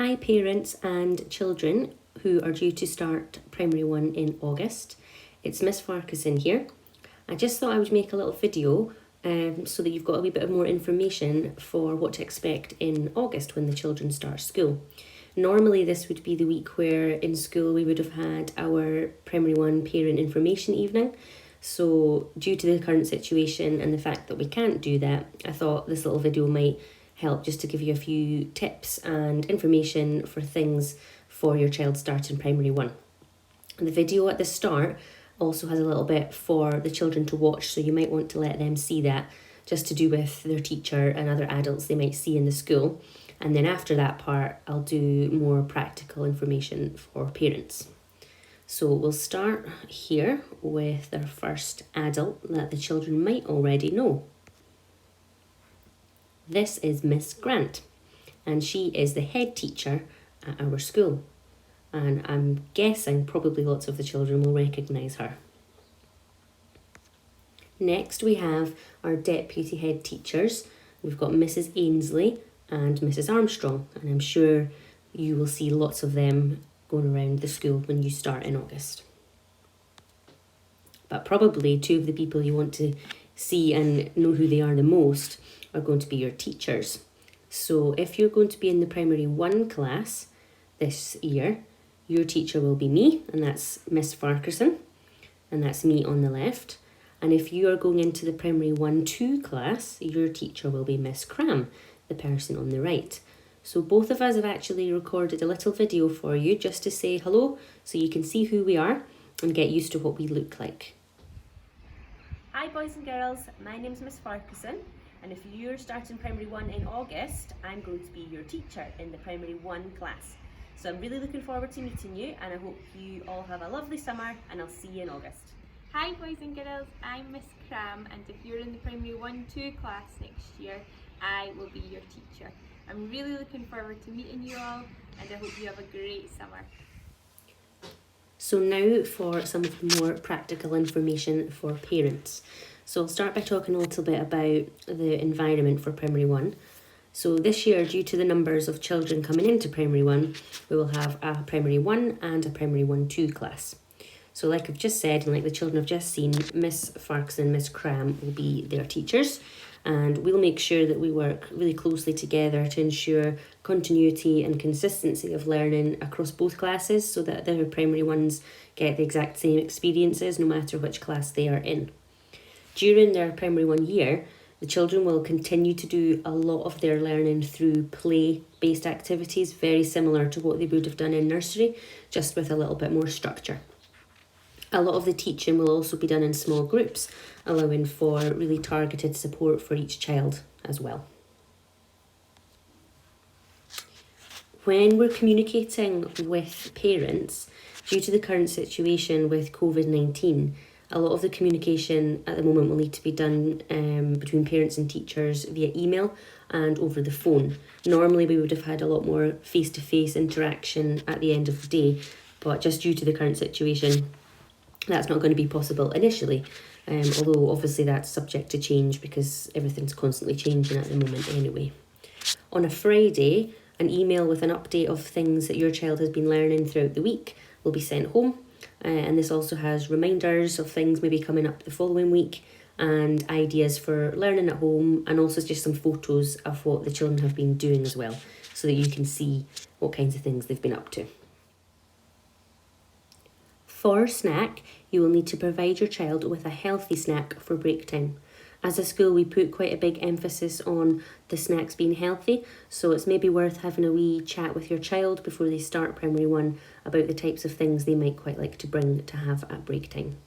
Hi parents and children who are due to start primary 1 in August. It's Miss Farquharson here. I just thought I would make a little video so that you've got a wee bit of more information for what to expect in August when the children start school. Normally this would be the week where in school we would have had our primary 1 parent information evening. So due to the current situation and the fact that we can't do that, I thought this little video might help just to give you a few tips and information for things for your child starting primary 1. And the video at the start also has a little bit for the children to watch, so you might want to let them see that, just to do with their teacher and other adults they might see in the school. And then after that part, I'll do more practical information for parents. So we'll start here with our first adult that the children might already know. This is Miss Grant, and she is the head teacher at our school. And I'm guessing probably lots of the children will recognise her. Next we have our deputy head teachers. We've got Mrs. Ainsley and Mrs. Armstrong, and I'm sure you will see lots of them going around the school when you start in August. But probably two of the people you want to see and know who they are the most are going to be your teachers. So if you're going to be in the primary 1 class this year, your teacher will be me, and that's Miss Farquharson, and that's me on the left. And if you are going into the primary 1-2 class, your teacher will be Miss Cram, the person on the right. So both of us have actually recorded a little video for you just to say hello, so you can see who we are and get used to what we look like. Hi boys and girls, my name's Miss Farquharson, and if you're starting primary 1 in August, I'm going to be your teacher in the primary 1 class. So I'm really looking forward to meeting you, and I hope you all have a lovely summer, and I'll see you in August. Hi boys and girls, I'm Miss Cram, and if you're in the primary 1-2 class next year, I will be your teacher. I'm really looking forward to meeting you all, and I hope you have a great summer. So now for some of the more practical information for parents. So I'll start by talking a little bit about the environment for primary 1. So this year, due to the numbers of children coming into primary 1, we will have a primary 1 and a primary 1-2 class. So like I've just said, and like the children have just seen, Miss Farquharson and Miss Cram will be their teachers, and we'll make sure that we work really closely together to ensure continuity and consistency of learning across both classes, so that the primary 1s get the exact same experiences no matter which class they are in. During their primary 1 year, the children will continue to do a lot of their learning through play-based activities, very similar to what they would have done in nursery, just with a little bit more structure. A lot of the teaching will also be done in small groups, allowing for really targeted support for each child as well. When we're communicating with parents, due to the current situation with COVID-19, a lot of the communication at the moment will need to be done between parents and teachers via email and over the phone. Normally we would have had a lot more face-to-face interaction at the end of the day, but just due to the current situation, that's not going to be possible initially, although obviously that's subject to change because everything's constantly changing at the moment anyway. On a Friday, an email with an update of things that your child has been learning throughout the week will be sent home. And this also has reminders of things maybe coming up the following week and ideas for learning at home, and also just some photos of what the children have been doing as well, so that you can see what kinds of things they've been up to. For snack, you will need to provide your child with a healthy snack for break time. As a school, we put quite a big emphasis on the snacks being healthy, so it's maybe worth having a wee chat with your child before they start primary 1 about the types of things they might quite like to bring to have at break time.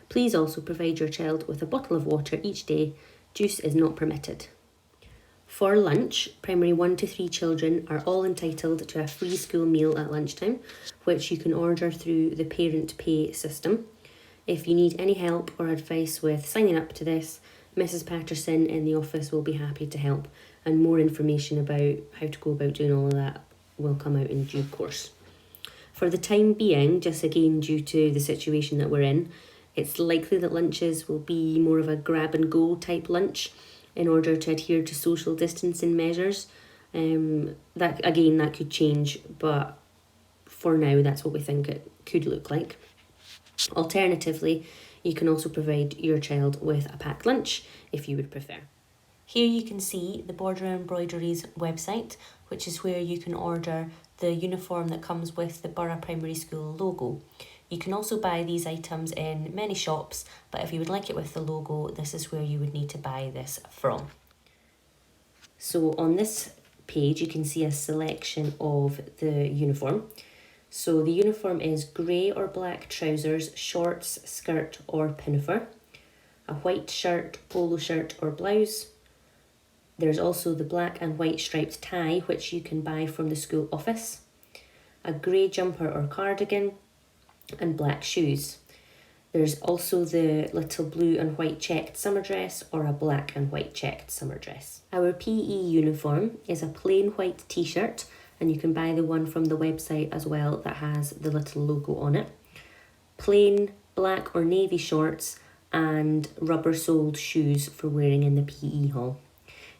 Please also provide your child with a bottle of water each day. Juice is not permitted. For lunch, primary 1-3 children are all entitled to a free school meal at lunchtime, which you can order through the parent pay system. If you need any help or advice with signing up to this, Mrs. Patterson in the office will be happy to help, and more information about how to go about doing all of that will come out in due course. For the time being, just again due to the situation that we're in, it's likely that lunches will be more of a grab and go type lunch in order to adhere to social distancing measures. That could change, but for now that's what we think it could look like. Alternatively, you can also provide your child with a packed lunch if you would prefer. Here you can see the Border Embroideries website, which is where you can order the uniform that comes with the Burgh Primary School logo. You can also buy these items in many shops, but if you would like it with the logo, this is where you would need to buy this from. So on this page, you can see a selection of the uniform. So the uniform is grey or black trousers, shorts, skirt or pinafore, a white shirt, polo shirt or blouse. There's also the black and white striped tie, which you can buy from the school office, a grey jumper or cardigan, and black shoes. There's also the little blue and white checked summer dress or a black and white checked summer dress. Our PE uniform is a plain white t-shirt, and you can buy the one from the website as well that has the little logo on it. Plain black or navy shorts and rubber-soled shoes for wearing in the PE hall.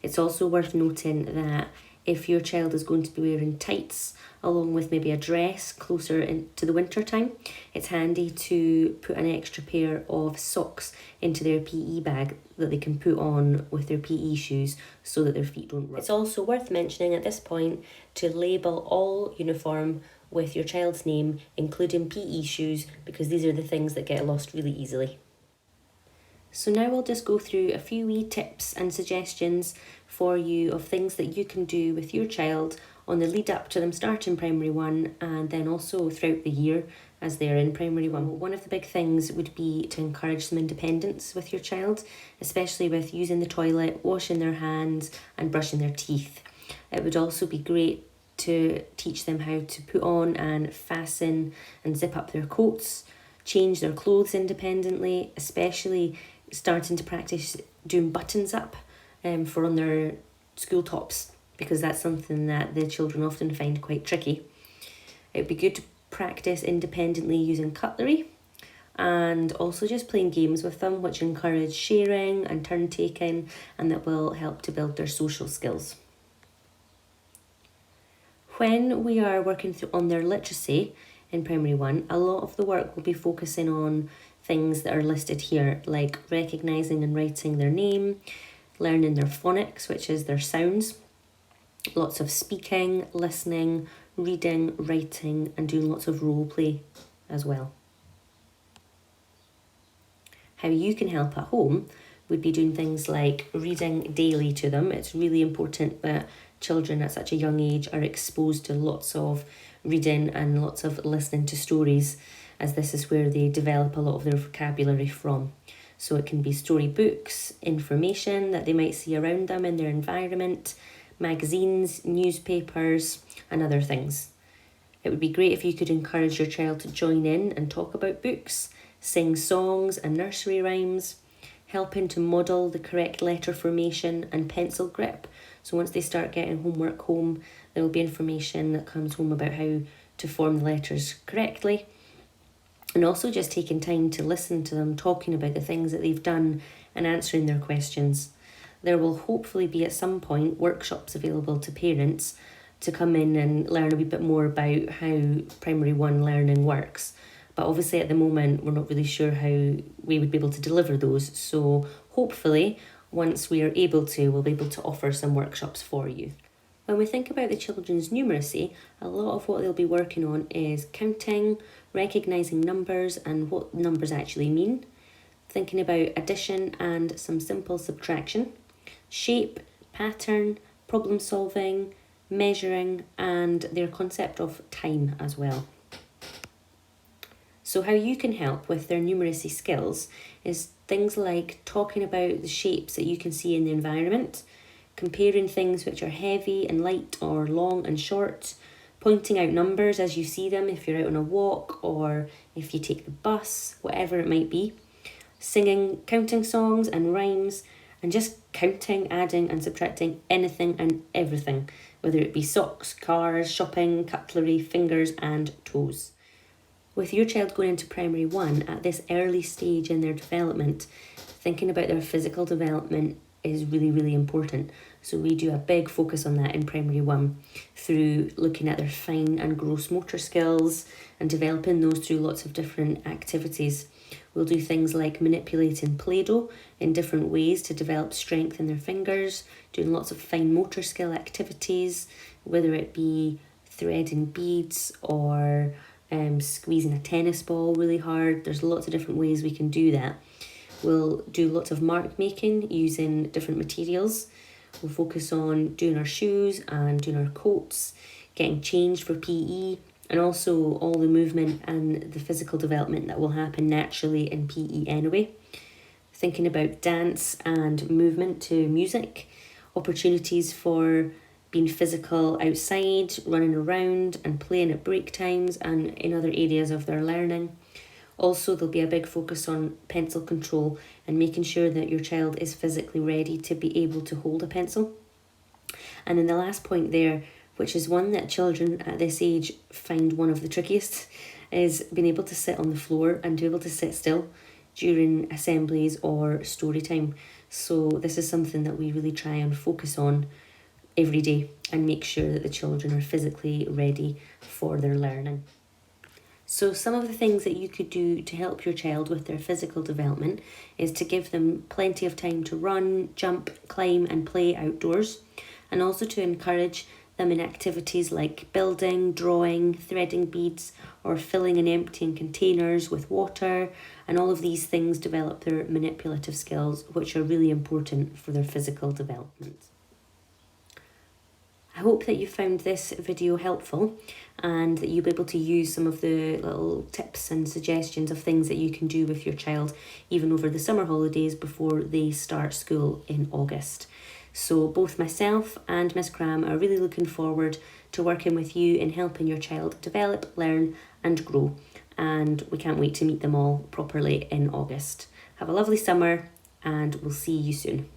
It's also worth noting that if your child is going to be wearing tights along with maybe a dress closer into the winter time, it's handy to put an extra pair of socks into their PE bag that they can put on with their PE shoes so that their feet don't rub. It's also worth mentioning at this point to label all uniform with your child's name, including PE shoes, because these are the things that get lost really easily. So now we'll just go through a few wee tips and suggestions for you of things that you can do with your child on the lead up to them starting primary one, and then also throughout the year as they're in primary one. One of the big things would be to encourage some independence with your child, especially with using the toilet, washing their hands and brushing their teeth. It would also be great to teach them how to put on and fasten and zip up their coats, change their clothes independently, especially starting to practice doing buttons up for on their school tops, because that's something that the children often find quite tricky. It'd be good to practice independently using cutlery and also just playing games with them, which encourage sharing and turn taking, and that will help to build their social skills. When we are working on their literacy in primary one, a lot of the work will be focusing on things that are listed here, like recognising and writing their name, learning their phonics, which is their sounds, lots of speaking, listening, reading, writing, and doing lots of role play as well. How you can help at home would be doing things like reading daily to them. It's really important that children at such a young age are exposed to lots of reading and lots of listening to stories, as this is where they develop a lot of their vocabulary from. So it can be storybooks, information that they might see around them in their environment, magazines, newspapers, and other things. It would be great if you could encourage your child to join in and talk about books, sing songs and nursery rhymes, helping to model the correct letter formation and pencil grip. So once they start getting homework home, there will be information that comes home about how to form the letters correctly. And also just taking time to listen to them talking about the things that they've done and answering their questions. There will hopefully be at some point workshops available to parents to come in and learn a wee bit more about how primary one learning works. But obviously at the moment we're not really sure how we would be able to deliver those. So hopefully once we are able to, we'll be able to offer some workshops for you. When we think about the children's numeracy, a lot of what they'll be working on is counting, recognising numbers and what numbers actually mean, thinking about addition and some simple subtraction, shape, pattern, problem solving, measuring, and their concept of time as well. So how you can help with their numeracy skills is things like talking about the shapes that you can see in the environment, comparing things which are heavy and light or long and short, pointing out numbers as you see them if you're out on a walk or if you take the bus, whatever it might be, singing counting songs and rhymes, and just counting, adding and subtracting anything and everything, whether it be socks, cars, shopping, cutlery, fingers and toes. With your child going into primary one at this early stage in their development, thinking about their physical development is really, really important. So we do a big focus on that in primary one through looking at their fine and gross motor skills and developing those through lots of different activities. We'll do things like manipulating Play-Doh in different ways to develop strength in their fingers, doing lots of fine motor skill activities, whether it be threading beads or squeezing a tennis ball really hard. There's lots of different ways we can do that. We'll do lots of mark making using different materials. We'll focus on doing our shoes and doing our coats, getting changed for PE, and also all the movement and the physical development that will happen naturally in PE anyway. Thinking about dance and movement to music, opportunities for being physical outside, running around and playing at break times and in other areas of their learning. Also, there'll be a big focus on pencil control and making sure that your child is physically ready to be able to hold a pencil. And then the last point there, which is one that children at this age find one of the trickiest, is being able to sit on the floor and to be able to sit still during assemblies or story time. So this is something that we really try and focus on every day and make sure that the children are physically ready for their learning. So some of the things that you could do to help your child with their physical development is to give them plenty of time to run, jump, climb and play outdoors, and also to encourage them in activities like building, drawing, threading beads, or filling and emptying containers with water, and all of these things develop their manipulative skills, which are really important for their physical development. I hope that you found this video helpful and that you'll be able to use some of the little tips and suggestions of things that you can do with your child even over the summer holidays before they start school in August. So both myself and Miss Cram are really looking forward to working with you in helping your child develop, learn and grow, and we can't wait to meet them all properly in August. Have a lovely summer and we'll see you soon.